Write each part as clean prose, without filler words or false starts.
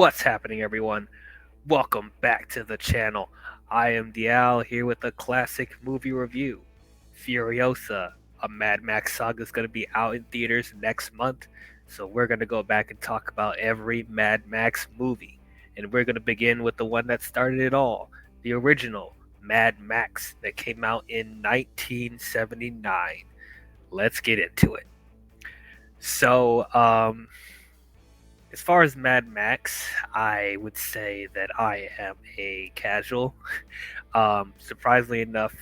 What's happening, everyone? Welcome back to the channel. I am DL here with a classic movie review. Furiosa, a Mad Max saga, is going to be out in theaters next month, so we're going to go back and talk about every Mad Max movie. And we're going to begin with the one that started it all, the original Mad Max that came out in 1979. Let's get into it. So, as far as Mad Max, I would say that I am a casual. Surprisingly enough,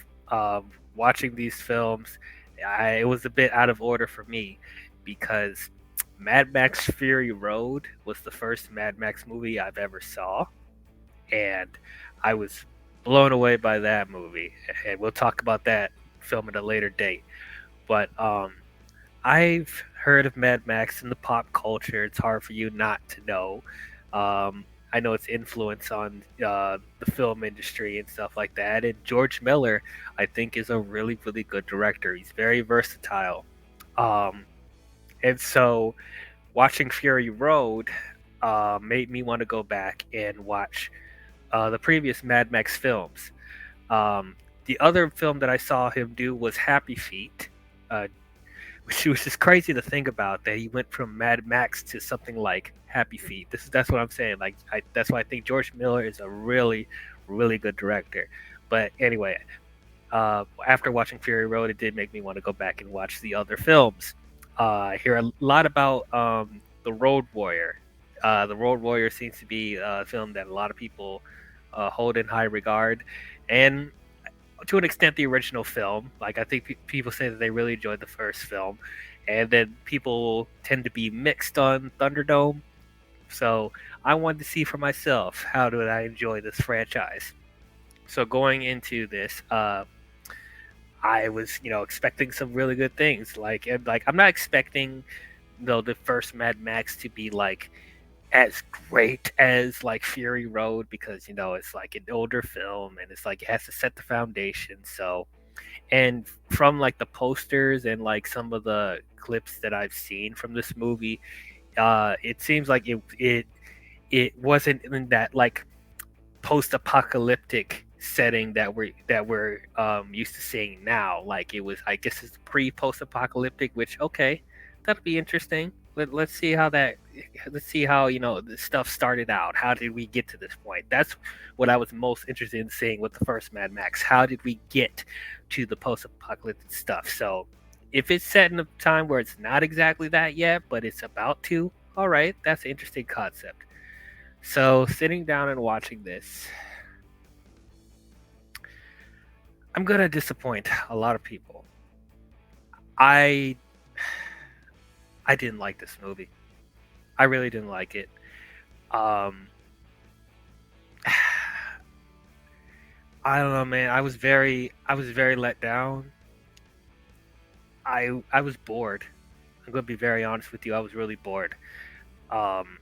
watching these films, it was a bit out of order for me because Mad Max Fury Road was the first Mad Max movie I've ever saw, and I was blown away by that movie. And we'll talk about that film at a later date. But I've heard of Mad Max in the pop culture. It's hard for you not to know. I know its influence on the film industry and stuff like that. And George Miller, I think, is a really, really good director. He's very versatile. Um, and so watching Fury Road made me want to go back and watch the previous Mad Max films. The other film that I saw him do was Happy Feet, uh, which is crazy to think about that he went from Mad Max to something like Happy Feet. That's what I'm saying. That's why I think George Miller is a really really good director. But anyway, after watching Fury Road, it did make me want to go back and watch the other films. I hear a lot about the Road Warrior. The Road Warrior seems to be a film that a lot of people hold in high regard, and to an extent the original film. Like I think people say that they really enjoyed the first film, and then people tend to be mixed on Thunderdome. So I wanted to see for myself how did I enjoy this franchise. So going into this, I was expecting some really good things. Like I'm not expecting the first Mad Max to be like as great as like Fury Road because it's like an older film and it's like it has to set the foundation. So, and from like the posters and like some of the clips that I've seen from this movie, it seems like it wasn't in that like post-apocalyptic setting that we're used to seeing now. Like it was, I guess, it's pre-post-apocalyptic, which okay, that'll be interesting. Let's see how that. Let's see how the stuff started out. How did we get to this point? That's what I was most interested in seeing with the first Mad Max. How did we get to the post-apocalyptic stuff? So, if it's set in a time where it's not exactly that yet, but it's about to, all right, that's an interesting concept. So, sitting down and watching this, I'm gonna disappoint a lot of people. I I didn't like this movie. I really didn't like it. Um, I don't know, man. I was very let down. I was bored. I'm gonna be very honest with you. I was really bored. Um,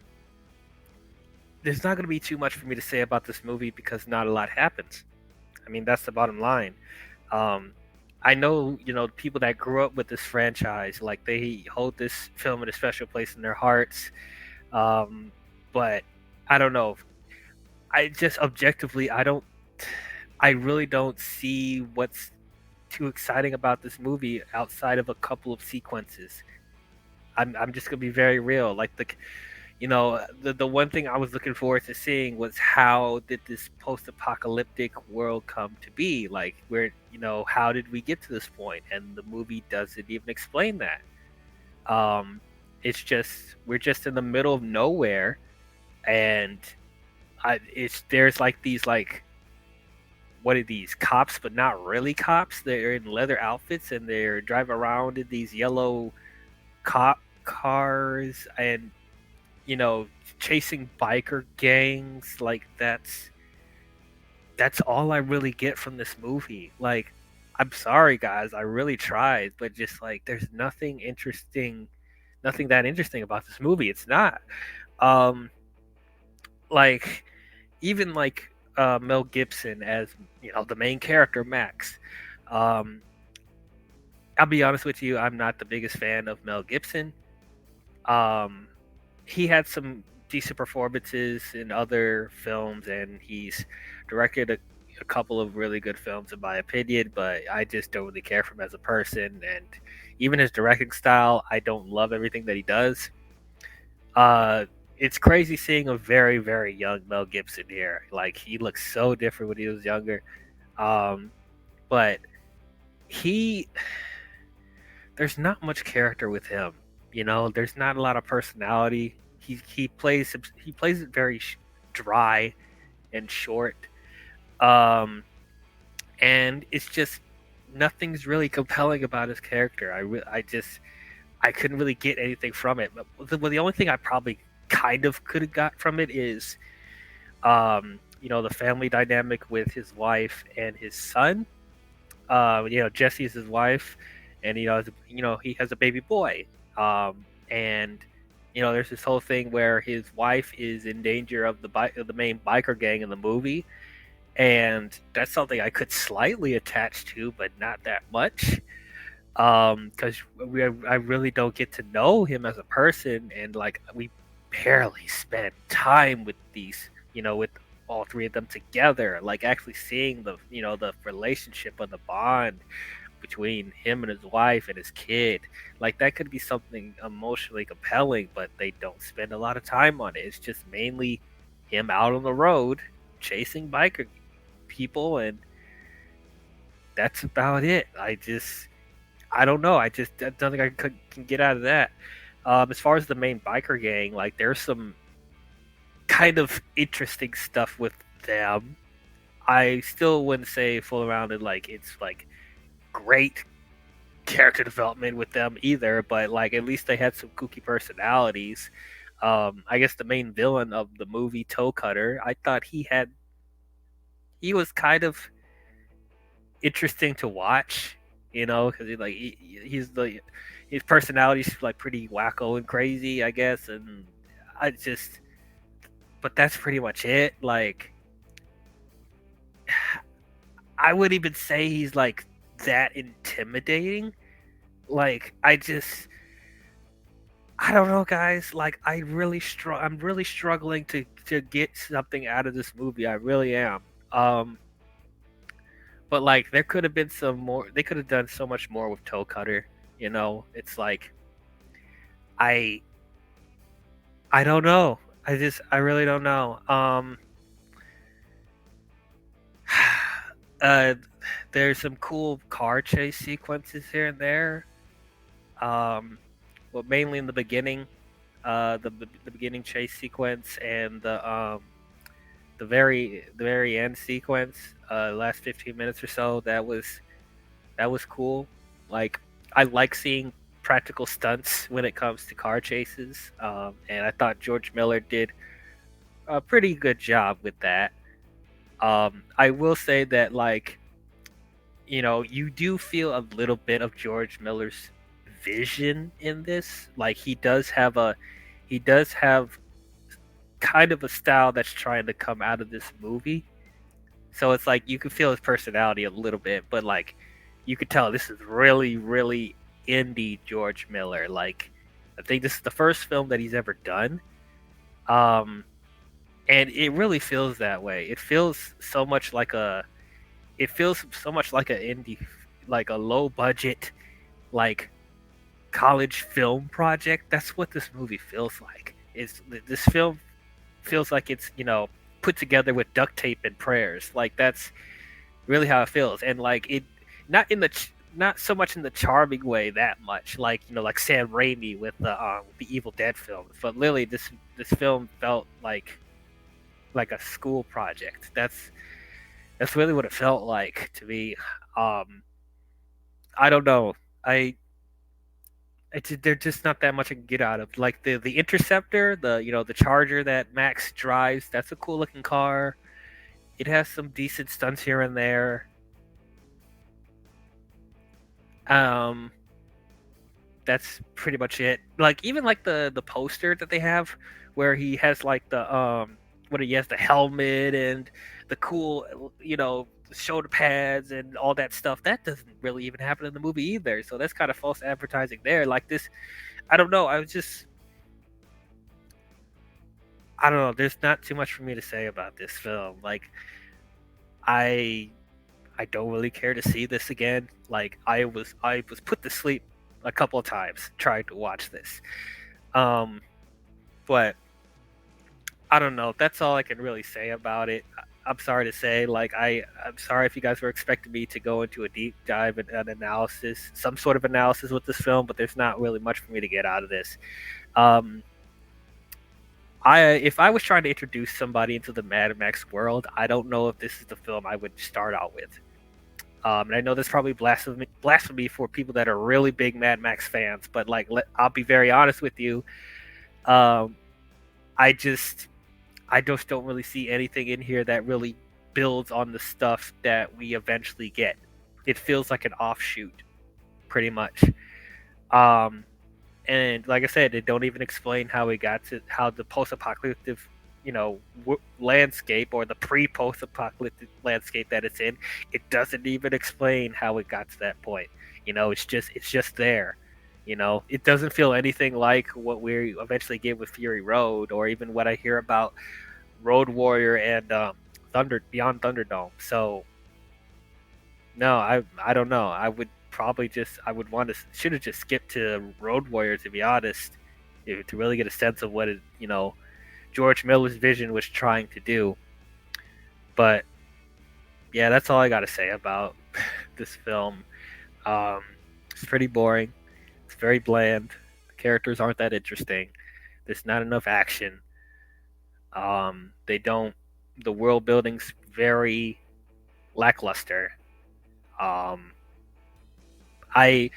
there's not gonna be too much for me to say about this movie because not a lot happens. I mean, that's the bottom line. Um, I know, people that grew up with this franchise, like they hold this film in a special place in their hearts. Um, but I don't know. I just objectively, I really don't see what's too exciting about this movie outside of a couple of sequences. I'm just gonna be very real. Like the one thing I was looking forward to seeing was how did this post-apocalyptic world come to be? Like where how did we get to this point? And the movie doesn't even explain that. Um, it's just we're just in the middle of nowhere, and it's there's like these like what are these cops, but not really cops. They're in leather outfits and they're driving around in these yellow cop cars and you know chasing biker gangs. Like that's all I really get from this movie. Like I'm sorry guys, I really tried, but just like there's nothing that interesting about this movie. It's not. Um like even like Mel Gibson as the main character Max. Um, I'll be honest with you, I'm not the biggest fan of Mel Gibson. Um, he had some decent performances in other films, and he's directed a couple of really good films in my opinion. But I just don't really care for him as a person, and even his directing style, I don't love everything that he does. Uh, it's crazy seeing a very young Mel Gibson here. Like he looks so different when he was younger. Um, but he there's not much character with him. You know, there's not a lot of personality. He plays it very dry and short. Um, and it's just nothing's really compelling about his character. I couldn't really get anything from it. But the only thing I probably kind of could have got from it is the family dynamic with his wife and his son. Jesse is his wife, and he has a baby boy. And there's this whole thing where his wife is in danger of the main biker gang in the movie, and that's something I could slightly attach to, but not that much. Because I really don't get to know him as a person, and like we barely spend time with with all three of them together, like actually seeing the relationship and the bond between him and his wife and his kid. Like that could be something emotionally compelling, but they don't spend a lot of time on it. It's just mainly him out on the road chasing biker people, and that's about it. I don't know. I just don't think can get out of that. As far as the main biker gang, like there's some kind of interesting stuff with them. I still wouldn't say full rounded like it's like great character development with them either, but like at least they had some kooky personalities. I guess the main villain of the movie, Toe Cutter, I thought he was kind of interesting to watch, because he's the his personality's like pretty wacko and crazy, I guess, and I just, but that's pretty much it. Like, I wouldn't even say he's like that intimidating. Like, I don't know, guys. Like, I'm really struggling to get something out of this movie. I really am. But like there could have been some more. They could have done so much more with Toe Cutter. It's like I I don't know. I really don't know. Uh, there's some cool car chase sequences here and there. Well, mainly in the beginning, the beginning chase sequence and the very end sequence, last 15 minutes or so. That was cool. Like I like seeing practical stunts when it comes to car chases, and I thought George Miller did a pretty good job with that. I will say that you do feel a little bit of George Miller's vision in this. Like he does have kind of a style that's trying to come out of this movie. So it's like you can feel his personality a little bit, but like you could tell this is really indie George Miller. Like I think this is the first film that he's ever done. Um and it really feels that way. It feels so much like an indie, like a low budget, like college film project. That's what this movie feels like. This film feels like it's put together with duct tape and prayers. Like that's really how it feels, and like it, not so much in the charming way that much, like like Sam Raimi with the Evil Dead films, but literally this film felt like a school project. That's really what it felt like to me. Um, I don't know. There's just not that much I can get out of. Like the Interceptor, the Charger that Max drives. That's a cool looking car. It has some decent stunts here and there. Um, that's pretty much it. Like even like the poster that they have, where he has like what he has the helmet and the cool shoulder pads and all that stuff. That doesn't really even happen in the movie either. So that's kind of false advertising there. Like this, I don't know. I don't know. There's not too much for me to say about this film. Like, I I don't really care to see this again. Like, I was put to sleep a couple of times trying to watch this. Um, but I don't know. That's all I can really say about it. I'm sorry to say, like, I'm sorry if you guys were expecting me to go into a deep dive and an analysis, some sort of analysis with this film, but there's not really much for me to get out of this. Um, if I was trying to introduce somebody into the Mad Max world, I don't know if this is the film I would start out with. And I know that's probably blasphemy for people that are really big Mad Max fans, but like, I'll be very honest with you. Um, I just I just don't really see anything in here that really builds on the stuff that we eventually get. It feels like an offshoot, pretty much. Um, and like I said, they don't even explain how we got to how the post-apocalyptic, landscape or the pre-post-apocalyptic landscape that it's in. It doesn't even explain how it got to that point. It's just there. It doesn't feel anything like what we eventually get with Fury Road, or even what I hear about Road Warrior and Thunder Beyond Thunderdome. So no, I don't know. I would want to should have just skipped to Road Warrior, to be honest, to really get a sense of what George Miller's vision was trying to do. But yeah, that's all I got to say about this film. Um, it's pretty boring. It's very bland. The characters aren't that interesting. There's not enough action. They don't. The world building's very lackluster. Um, I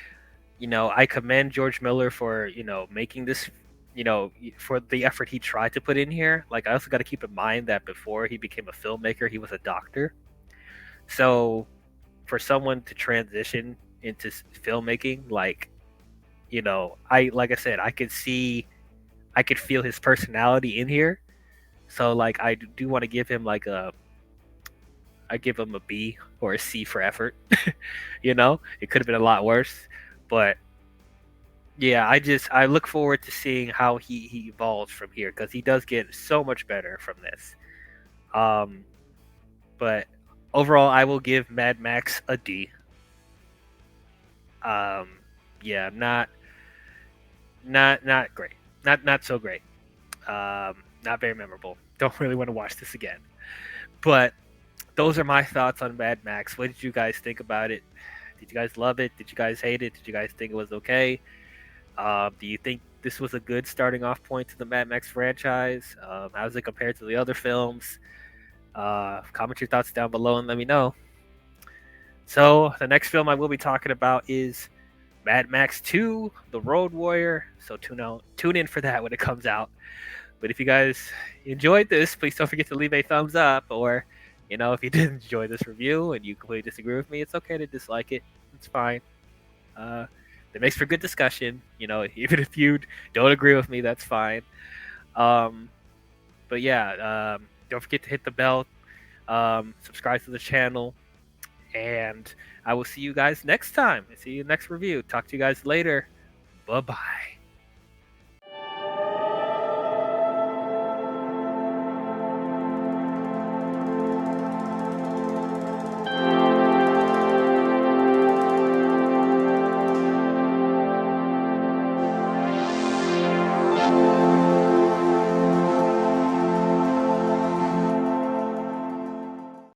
I commend George Miller for making this, for the effort he tried to put in here. Like, I also got to keep in mind that before he became a filmmaker, he was a doctor. So for someone to transition into filmmaking, like I said, I could feel his personality in here. So like, I do want to give him I give him a B or a C for effort. It could have been a lot worse, but yeah, I look forward to seeing how he evolves from here, because he does get so much better from this. Um, but overall, I will give Mad Max a D. Um, yeah, not great, not so great. Not very memorable. Don't really want to watch this again. But those are my thoughts on Mad Max. What did you guys think about it? Did you guys love it? Did you guys hate it? Did you guys think it was okay? Do you think this was a good starting off point to the Mad Max franchise? How does it compare to the other films? Comment your thoughts down below and let me know. So the next film I will be talking about is Mad Max 2: The Road Warrior. So tune in for that when it comes out. But if you guys enjoyed this, please don't forget to leave a thumbs up. Or, if you didn't enjoy this review and you completely disagree with me, it's okay to dislike it. It's fine. It makes for good discussion. Even if you don't agree with me, that's fine. But yeah, don't forget to hit the bell, subscribe to the channel, and I will see you guys next time. See you next review. Talk to you guys later. Bye bye.